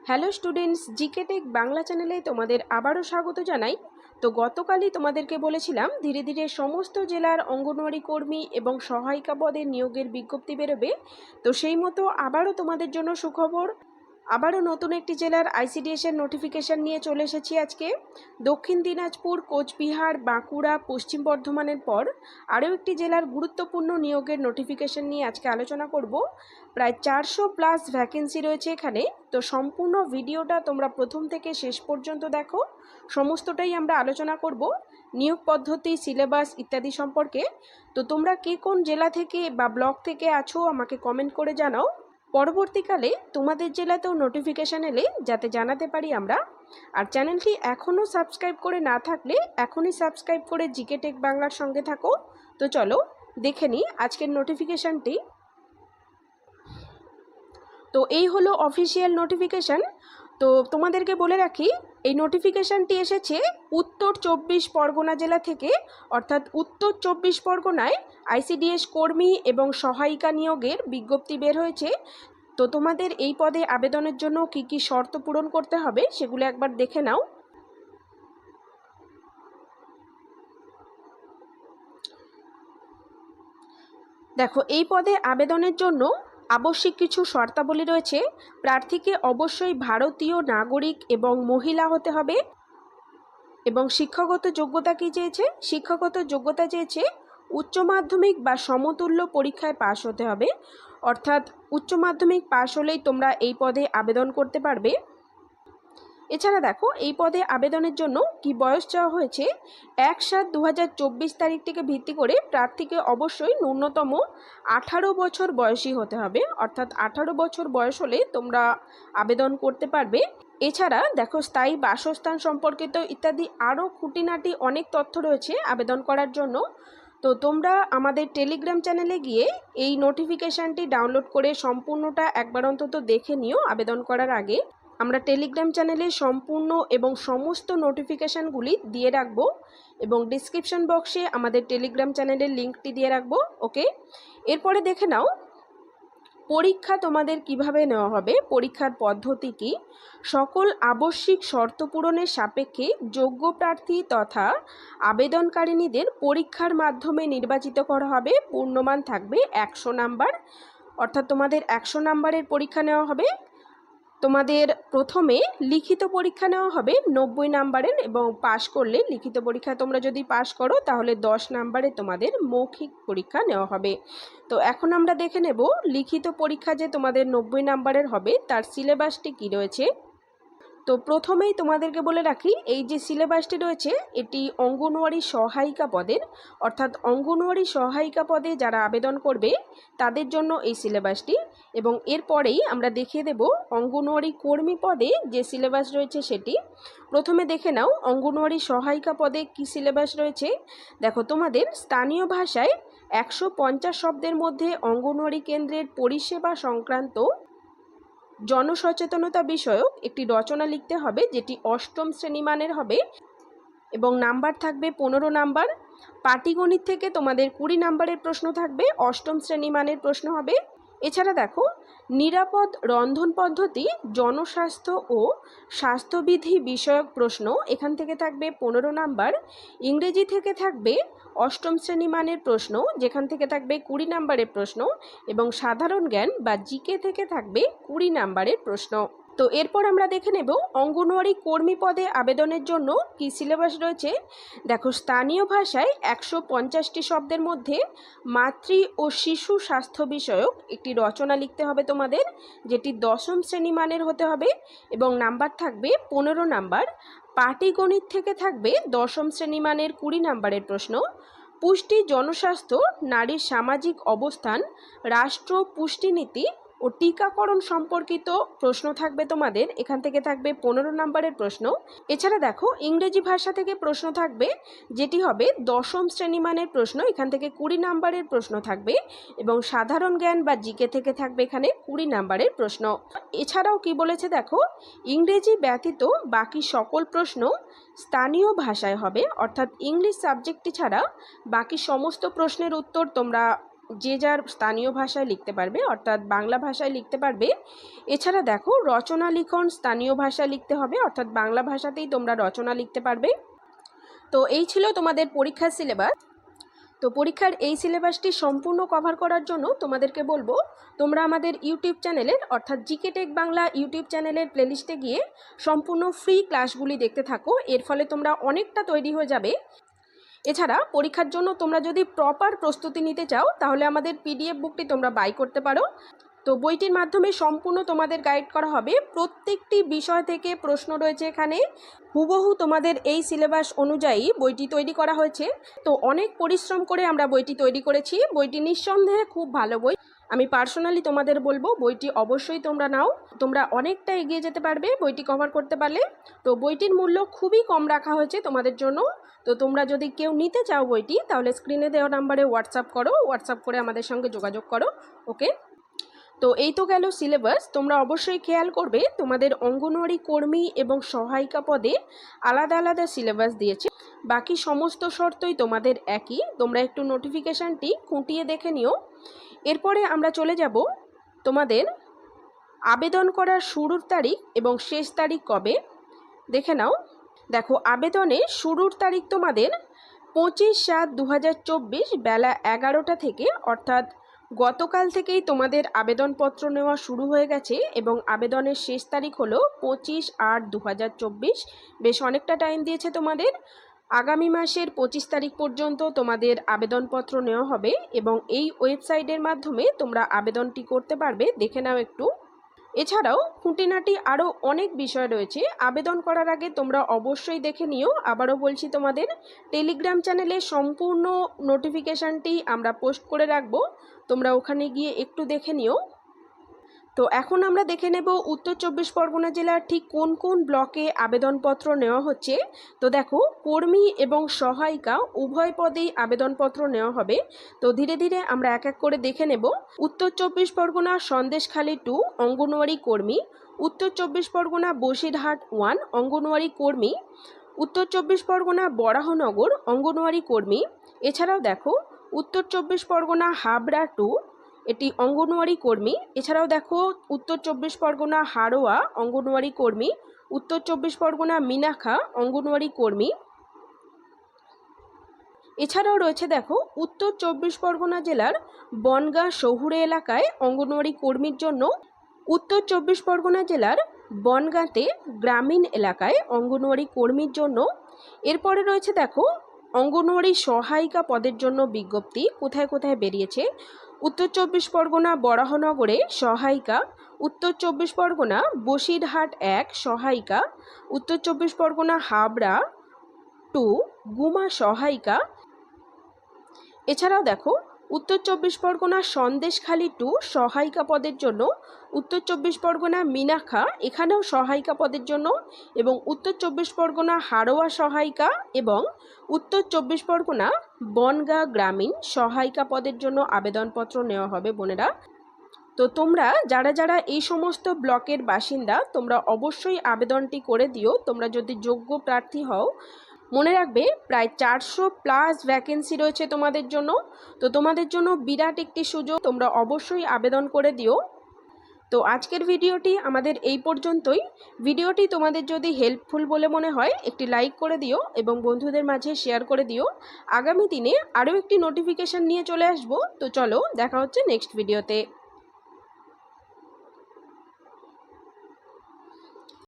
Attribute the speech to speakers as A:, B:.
A: Hello students, GK tech Bangla চ্যানেলে তোমাদের আবারও স্বাগত জানাই। তো গতকালই তোমাদেরকে বলেছিলাম ধীরে ধীরে সমস্ত জেলার অঙ্গনওয়াড়ি কর্মী এবং সহায়িকা পদে নিয়োগের বিজ্ঞপ্তি বেরোবে। তো সেই মতো আবারও তোমাদের জন্য সুখবর, আবারও নতুন একটি জেলার আইসিডিএস এর নোটিফিকেশন নিয়ে চলে এসেছি আজকে। দক্ষিণ দিনাজপুর, কোচবিহার, বাঁকুড়া, পশ্চিম বর্ধমানের পর আরও একটি জেলার গুরুত্বপূর্ণ নিয়োগের নোটিফিকেশন নিয়ে আজকে আলোচনা করব। প্রায় 400+ ভ্যাকেন্সি রয়েছে এখানে। তো সম্পূর্ণ ভিডিওটা তোমরা প্রথম থেকে শেষ পর্যন্ত দেখো, সমস্তটাই আমরা আলোচনা করব নিয়োগ পদ্ধতি, সিলেবাস ইত্যাদি সম্পর্কে। তো তোমরা কে কোন জেলা থেকে বা ব্লক থেকে আছো আমাকে কমেন্ট করে জানাও। পরবর্তীকালে তোমাদের জেলাতেও নোটিফিকেশান এলে যাতে জানাতে পারি আমরা। আর চ্যানেলটি এখনও সাবস্ক্রাইব করে না থাকলে এখনই সাবস্ক্রাইব করে জিকে টেক বাংলার সঙ্গে থাকো। তো চলো দেখে নিই আজকের নোটিফিকেশানটি। তো এই হলো অফিসিয়াল নোটিফিকেশান। তো তোমাদেরকে বলে রাখি, এই নোটিফিকেশানটি এসেছে উত্তর 24 পরগনা জেলা থেকে, অর্থাৎ উত্তর 24 পরগনায় আইসিডিএস কর্মী এবং সহায়িকা নিয়োগের বিজ্ঞপ্তি বের হয়েছে। তো তোমাদের এই পদে আবেদনের জন্য কি কি শর্ত পূরণ করতে হবে সেগুলো একবার দেখে নাও। দেখো, এই পদে আবেদনের জন্য আবশ্যিক কিছু শর্তাবলী রয়েছে। প্রার্থীকে অবশ্যই ভারতীয় নাগরিক এবং মহিলা হতে হবে। এবং শিক্ষাগত যোগ্যতা কি চেয়েছে? শিক্ষাগত যোগ্যতা চেয়েছে উচ্চ মাধ্যমিক বা সমতুল্য পরীক্ষায় পাশ হতে হবে। অর্থাৎ উচ্চ মাধ্যমিক পাশ হলেই তোমরা এই পদে আবেদন করতে পারবে। এছাড়া দেখো, এই পদে আবেদনের জন্য কি বয়স চাওয়া হয়েছে, 1/7/2024 তারিখটিকে ভিত্তি করে প্রার্থীকে অবশ্যই ন্যূনতম 18 বছর বয়সী হতে হবে। অর্থাৎ 18 বছর বয়স হলে তোমরা আবেদন করতে পারবে। এছাড়া দেখো, স্থায়ী বাসস্থান সম্পর্কিত ইত্যাদি আরও খুঁটিনাটি অনেক তথ্য রয়েছে আবেদন করার জন্য। তো তোমরা আমাদের টেলিগ্রাম চ্যানেলে গিয়ে এই নোটিফিকেশানটি ডাউনলোড করে সম্পূর্ণটা একবার অন্তত দেখে নিও আবেদন করার আগে। আমরা টেলিগ্রাম চ্যানেলে সম্পূর্ণ এবং সমস্ত নোটিফিকেশানগুলি দিয়ে রাখবো এবং ডিসক্রিপশন বক্সে আমাদের টেলিগ্রাম চ্যানেলের লিঙ্কটি দিয়ে রাখবো। ওকে, এরপরে দেখে নাও পরীক্ষা তোমাদের কিভাবে নেওয়া হবে, পরীক্ষার পদ্ধতি কী। সকল আবশ্যিক শর্ত পূরণের সাপেক্ষে যোগ্য প্রার্থী তথা আবেদনকারিণীদের পরীক্ষার মাধ্যমে নির্বাচিত করা হবে। পূর্ণমান থাকবে 100 নাম্বার, অর্থাৎ তোমাদের 100 নাম্বারের পরীক্ষা নেওয়া হবে। তোমাদের প্রথমে লিখিত পরীক্ষা নেওয়া হবে 90 নাম্বারের, এবং পাশ করলে লিখিত পরীক্ষা তোমরা যদি পাশ করো তাহলে 10 নাম্বারে তোমাদের মৌখিক পরীক্ষা নেওয়া হবে। তো এখন আমরা দেখে নেব লিখিত পরীক্ষা যে তোমাদের 90 নাম্বারের হবে তার সিলেবাসটি কী রয়েছে। তো প্রথমেই তোমাদেরকে বলে রাখি, এই যে সিলেবাসটি রয়েছে এটি অঙ্গনওয়াড়ি সহায়িকা পদের, অর্থাৎ অঙ্গনওয়াড়ি সহায়িকা পদে যারা আবেদন করবে তাদের জন্য এই সিলেবাসটি। এবং এরপরেই আমরা দেখিয়ে দেব অঙ্গনওয়াড়ি কর্মী পদে যে সিলেবাস রয়েছে সেটি। প্রথমে দেখে নাও অঙ্গনওয়াড়ি সহায়িকা পদে কী সিলেবাস রয়েছে। দেখো, তোমাদের স্থানীয় ভাষায় 150 শব্দের মধ্যে অঙ্গনওয়াড়ি কেন্দ্রের পরিষেবা সংক্রান্ত জনসচেতনতা বিষয়ক একটি রচনা লিখতে হবে, যেটি 8ম শ্রেণী মানের হবে এবং নাম্বার থাকবে 15 নাম্বার। পাটিগণিত থেকে তোমাদের 20 নাম্বারের প্রশ্ন থাকবে, 8ম শ্রেণী মানের প্রশ্ন হবে। এছাড়া দেখো, নিরাপদ রন্ধন পদ্ধতি, জনস্বাস্থ্য ও স্বাস্থ্যবিধি বিষয়ক প্রশ্ন এখান থেকে থাকবে 15 নাম্বার। ইংরেজি থেকে থাকবে 8ম শ্রেণী মানের প্রশ্ন, যেখান থেকে থাকবে 20 নাম্বারের প্রশ্ন, এবং সাধারণ জ্ঞান বা জিকে থেকে থাকবে 20 নাম্বারের প্রশ্ন। তো এরপর আমরা দেখে নেব অঙ্গনওয়াড়ি কর্মী পদে আবেদনের জন্য কি সিলেবাস রয়েছে। দেখো, স্থানীয় ভাষায় 150টি শব্দের মধ্যে মাতৃ ও শিশু স্বাস্থ্য বিষয়ক একটি রচনা লিখতে হবে তোমাদের, যেটি 10ম শ্রেণী মানের হতে হবে এবং নাম্বার থাকবে 15 নাম্বার। পাটিগণিত থেকে থাকবে 10ম শ্রেণী মানের 20 নাম্বারের প্রশ্ন। পুষ্টি, জনস্বাস্থ্য, নারীর সামাজিক অবস্থান, রাষ্ট্র পুষ্টিনীতি ও টিকাকরণ সম্পর্কিত প্রশ্ন থাকবে তোমাদের, এখান থেকে থাকবে 15 নাম্বারের প্রশ্ন। এছাড়া দেখো, ইংরেজি ভাষা থেকে প্রশ্ন থাকবে, যেটি হবে 10ম শ্রেণী মানের প্রশ্ন, এখান থেকে 20 নাম্বারের প্রশ্ন থাকবে, এবং সাধারণ জ্ঞান বা জিকে থেকে থাকবে এখানে 20 নাম্বারের প্রশ্ন। এছাড়াও কি বলেছে দেখো, ইংরেজি ব্যতীত বাকি সকল প্রশ্ন স্থানীয় ভাষায় হবে, অর্থাৎ ইংলিশ সাবজেক্টটি ছাড়া বাকি সমস্ত প্রশ্নের উত্তর তোমরা যে যার স্থানীয় ভাষায় লিখতে পারবে, অর্থাৎ বাংলা ভাষায় লিখতে পারবে। এছাড়া দেখো রচনা লিখন স্থানীয় ভাষায় লিখতে হবে, অর্থাৎ বাংলা ভাষাতেই তোমরা রচনা লিখতে পারবে। তো এই ছিল তোমাদের পরীক্ষার সিলেবাস। তো পরীক্ষার এই সিলেবাসটি সম্পূর্ণ কভার করার জন্য তোমাদেরকে বলবো তোমরা আমাদের ইউটিউব চ্যানেলের অর্থাৎ জিকে টেক বাংলা ইউটিউব চ্যানেলের প্লেলিস্টে গিয়ে সম্পূর্ণ ফ্রি ক্লাসগুলি দেখতে থাকো। এর ফলে তোমরা অনেকটা তৈরি হয়ে যাবে। এছাড়া পরীক্ষার জন্য তোমরা যদি প্রপার প্রস্তুতি নিতে চাও তাহলে আমাদের পিডিএফ বুকটি তোমরা বাই করতে পারো। তো বইটির মাধ্যমে সম্পূর্ণ তোমাদের গাইড করা হবে, প্রত্যেকটি বিষয় থেকে প্রশ্ন রয়েছে এখানে, হুবহু তোমাদের এই সিলেবাস অনুযায়ী বইটি তৈরি করা হয়েছে। তো অনেক পরিশ্রম করে আমরা বইটি তৈরি করেছি। বইটি নিঃসন্দেহে খুব ভালো বই। আমি পার্সোনালি তোমাদের বলবো বইটি অবশ্যই তোমরা নাও, তোমরা অনেকটা এগিয়ে যেতে পারবে বইটি কভার করতে পারলে। তো বইটির মূল্য খুবই কম রাখা হয়েছে তোমাদের জন্য। তো তোমরা যদি কেউ নিতে চাও বইটি তাহলে স্ক্রিনে দেওয়া নাম্বারে হোয়াটসঅ্যাপ করো, হোয়াটসঅ্যাপ করে আমাদের সঙ্গে যোগাযোগ করো। ওকে, তো এই তো গেল সিলেবাস। তোমরা অবশ্যই খেয়াল করবে তোমাদের অঙ্গনওয়াড়ি কর্মী এবং সহায়িকা পদে আলাদা আলাদা সিলেবাস দিয়েছে, বাকি সমস্ত শর্তই তোমাদের একই। তোমরা একটু নোটিফিকেশানটি খুঁটিয়ে দেখে নিও। এরপরে আমরা চলে যাব তোমাদের আবেদন করার শুরুর তারিখ এবং শেষ তারিখ কবে দেখে নাও। দেখো আবেদনের শুরুর তারিখ তোমাদের 25/7/2024 বেলা 11টা থেকে, অর্থাৎ গতকাল থেকেই তোমাদের আবেদনপত্র নেওয়া শুরু হয়ে গেছে এবং আবেদনের শেষ তারিখ হলো 25/8/2024। বেশ অনেকটা টাইম দিয়েছে তোমাদের। আগামী মাসের 25 তারিখ পর্যন্ত তোমাদের আবেদনপত্র নেওয়া হবে এবং এই ওয়েবসাইটের মাধ্যমে তোমরা আবেদনটি করতে পারবে। দেখে নাও একটু। এছাড়াও খুঁটিনাটি আরও অনেক বিষয় রয়েছে। আবেদন করার আগে তোমরা অবশ্যই দেখে নিও। আবারও বলছি, তোমাদের টেলিগ্রাম চ্যানেলে সম্পূর্ণ নোটিফিকেশানটি আমরা পোস্ট করে রাখবো, তোমরা ওখানে গিয়ে একটু দেখে নিও। তো এখন আমরা দেখে নেব উত্তর 24 পরগনা জেলার ঠিক কোন কোন ব্লকে আবেদনপত্র নেওয়া হচ্ছে। তো দেখো কর্মী এবং সহায়িকা উভয় পদেই আবেদনপত্র নেওয়া হবে। তো ধীরে ধীরে আমরা এক এক করে দেখে নেব। উত্তর 24 পরগনা সন্দেশখালী 2 অঙ্গনওয়াড়ি কর্মী, উত্তর 24 পরগনা বসিরহাট 1 অঙ্গনওয়াড়ি কর্মী, উত্তর 24 পরগনা বরাহনগর অঙ্গনওয়াড়ি কর্মী। এছাড়াও দেখো উত্তর 24 পরগনা হাবড়া 2 এটি অঙ্গনওয়াড়ি কর্মী। এছাড়াও দেখো উত্তর 24 পরগনা হাড়োয়া অঙ্গনওয়াড়ি কর্মী, উত্তর 24 পরগনা মিনাখা অঙ্গনওয়াড়ি কর্মী। এছাড়াও রয়েছে দেখো উত্তর 24 পরগনা জেলার বনগাঁ শহুরে এলাকায় অঙ্গনওয়াড়ি কর্মীর জন্য, উত্তর 24 পরগনা জেলার বনগাঁতে গ্রামীণ এলাকায় অঙ্গনওয়াড়ি কর্মীর জন্য। এরপরে রয়েছে দেখো অঙ্গনওয়াড়ি সহায়িকা পদের জন্য বিজ্ঞপ্তি কোথায় কোথায় বেরিয়েছে। উত্তর 24 পরগনা বরাহনগরে সহায়িকা, উত্তর 24 পরগনা বসিরহাট 1 সহায়িকা, উত্তর 24 পরগনা হাবড়া 2 গুমা সহায়িকা। এছাড়াও দেখো উত্তর 24 পরগনা সন্দেশখালী 2 সহায়িকা পদের জন্য, উত্তর 24 পরগনা মিনাখা এখানেও সহায়িকা পদের জন্য, এবং উত্তর 24 পরগনা হাড়োয়া সহায়িকা এবং উত্তর 24 পরগনা বনগাঁ গ্রামীণ সহায়িকা পদের জন্য আবেদনপত্র নেওয়া হবে বোনেরা। তো তোমরা যারা যারা এই সমস্ত ব্লকের বাসিন্দা তোমরা অবশ্যই আবেদনটি করে দিও, তোমরা যদি যোগ্য প্রার্থী হও। মনে রাখবে প্রায় 400+ ভ্যাকেন্সি রয়েছে তোমাদের জন্য। তো তোমাদের জন্য বিরাট একটি সুযোগ, তোমরা অবশ্যই আবেদন করে দিও। তো আজকের ভিডিওটি আমাদের এই পর্যন্তই। ভিডিওটি তোমাদের যদি হেল্পফুল বলে মনে হয় একটি লাইক করে দিও এবং বন্ধুদের মাঝে শেয়ার করে দিও। আগামী দিনে আরও একটি নোটিফিকেশান নিয়ে চলে আসবো। তো চলো দেখা হচ্ছে নেক্সট ভিডিওতে।